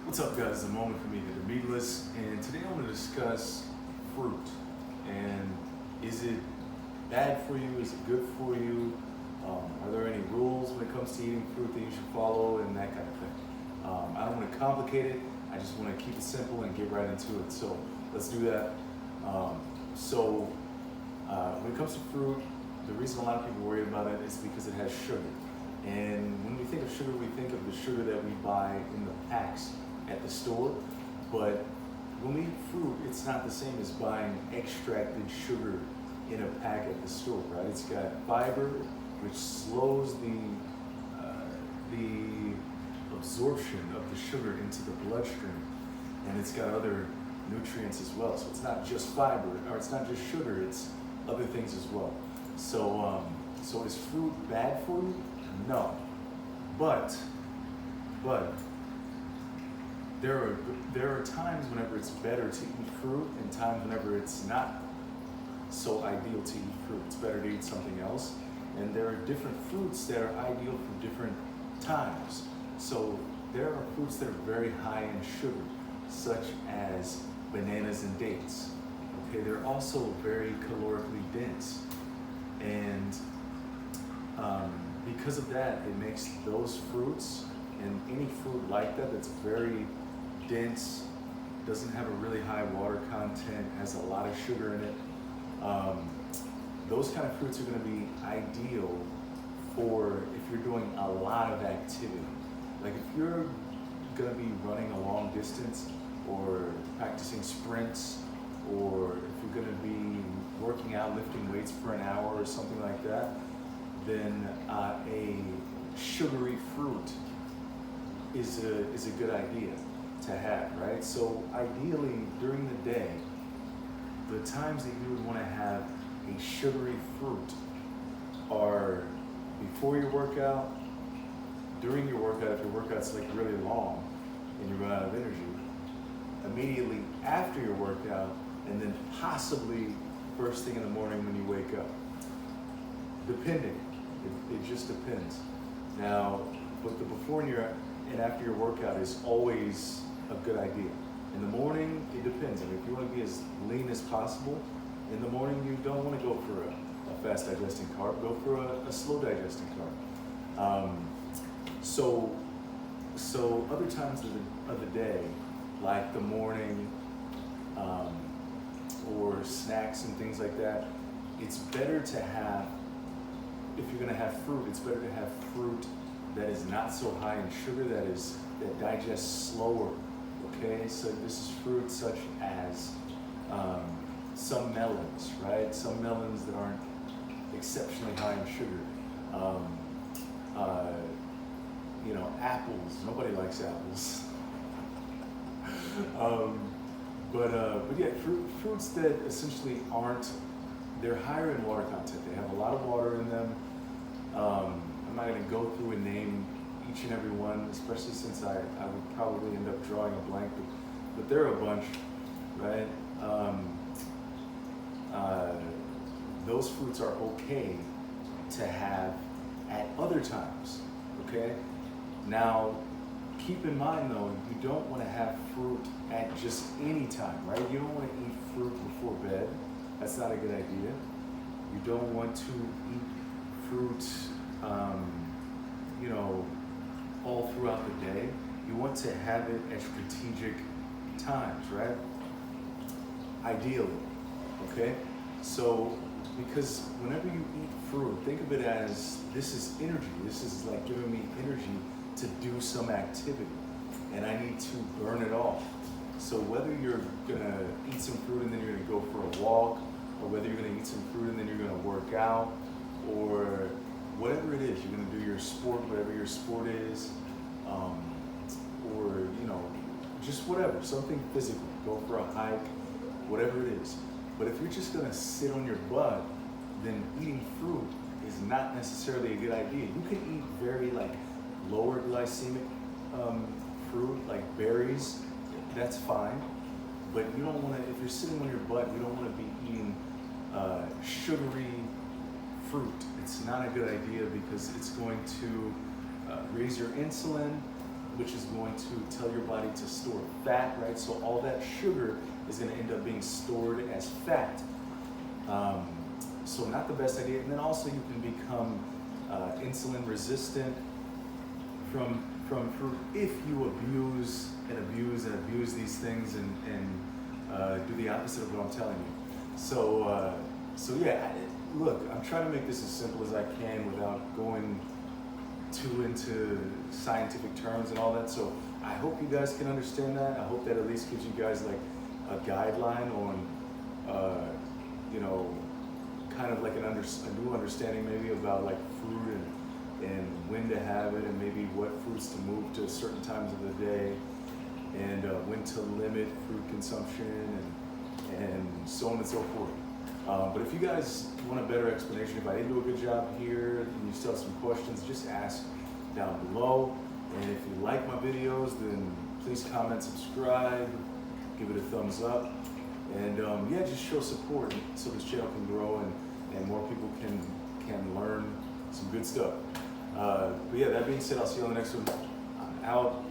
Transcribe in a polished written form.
What's up, guys? It's a moment for me to the meatless, and today I want to discuss fruit. And is it bad for you? Is it good for you? Are there any rules when it comes to eating fruit that you should follow, and that kind of thing? I don't want to complicate it. I just want to keep it simple and get right into it. So let's do that. When it comes to fruit, the reason a lot of people worry about it is because it has sugar. And when we think of sugar, we think of the sugar that we buy in the packs at the store. But when we eat fruit, it's not the same as buying extracted sugar in a pack at the store, right? It's got fiber, which slows the absorption of the sugar into the bloodstream, and it's got other nutrients as well. So it's not just fiber, or it's not just sugar, it's other things as well. So is fruit bad for you? No, but there are times whenever it's better to eat fruit, and times whenever it's not so ideal to eat fruit. It's better to eat something else, and there are different fruits that are ideal for different times. So there are fruits that are very high in sugar, such as bananas and dates. Okay, they're also very calorically dense, and because of that, it makes those fruits and any fruit like that that's very dense, doesn't have a really high water content, has a lot of sugar in it. Those kind of fruits are going to be ideal for if you're doing a lot of activity. Like if you're going to be running a long distance or practicing sprints, or if you're going to be working out, lifting weights for an hour or something like that, then a sugary fruit is a good idea to have, right? So ideally during the day, the times that you would want to have a sugary fruit are before your workout, during your workout if your workout's like really long and you run out of energy, immediately after your workout, and then possibly first thing in the morning when you wake up. Depending, it just depends. Now, but the before and after your workout is always a good idea. In the morning, it depends. I mean, if you want to be as lean as possible, in the morning you don't want to go for a fast digesting carb, go for a slow digesting carb. So other times of the day, like the morning, or snacks and things like that, it's better to have, if you're going to have fruit, it's better to have fruit that is not so high in sugar, that digests slower. Okay, so this is fruit such as some melons, right? Some melons that aren't exceptionally high in sugar. Apples. Nobody likes apples. But yeah, fruits that essentially they're higher in water content. They have a lot of water in them. I'm not going to go through and name each and every one, especially since I would probably end up drawing a blank, but there are a bunch, right? Those fruits are okay to have at other times, okay? Now, keep in mind though, you don't want to have fruit at just any time, right? You don't want to eat fruit before bed. That's not a good idea. You don't want to eat fruit, all throughout the day. You want to have it at strategic times, right? Ideally, okay? So, because whenever you eat fruit, think of it as, this is energy. This is like giving me energy to do some activity, and I need to burn it off. So whether you're gonna eat some fruit and then you're gonna go for a walk, or whether you're gonna eat some fruit and then you're gonna work out, or whatever it is, you're gonna do your sport, whatever your sport is, or just whatever, something physical, go for a hike, whatever it is. But if you're just gonna sit on your butt, then eating fruit is not necessarily a good idea. You can eat very lower glycemic fruit, like berries, that's fine. But you don't wanna, if you're sitting on your butt, you don't wanna be eating sugary fruit. It's not a good idea because it's going to raise your insulin, which is going to tell your body to store fat, right? So all that sugar is going to end up being stored as fat. So not the best idea. And then also you can become insulin resistant from fruit if you abuse these things and do the opposite of what I'm telling you. So yeah, look, I'm trying to make this as simple as I can without going too into scientific terms and all that. So I hope you guys can understand that. I hope that at least gives you guys like a guideline on, kind of like a new understanding maybe about like fruit and when to have it, and maybe what fruits to move to certain times of the day, and when to limit fruit consumption, and so on and so forth. But if you guys want a better explanation, if I didn't do a good job here and you still have some questions, just ask down below. And if you like my videos, then please comment, subscribe, give it a thumbs up, and yeah, just show support so this channel can grow and more people can learn some good stuff. But yeah, that being said, I'll see you on the next one. I'm out.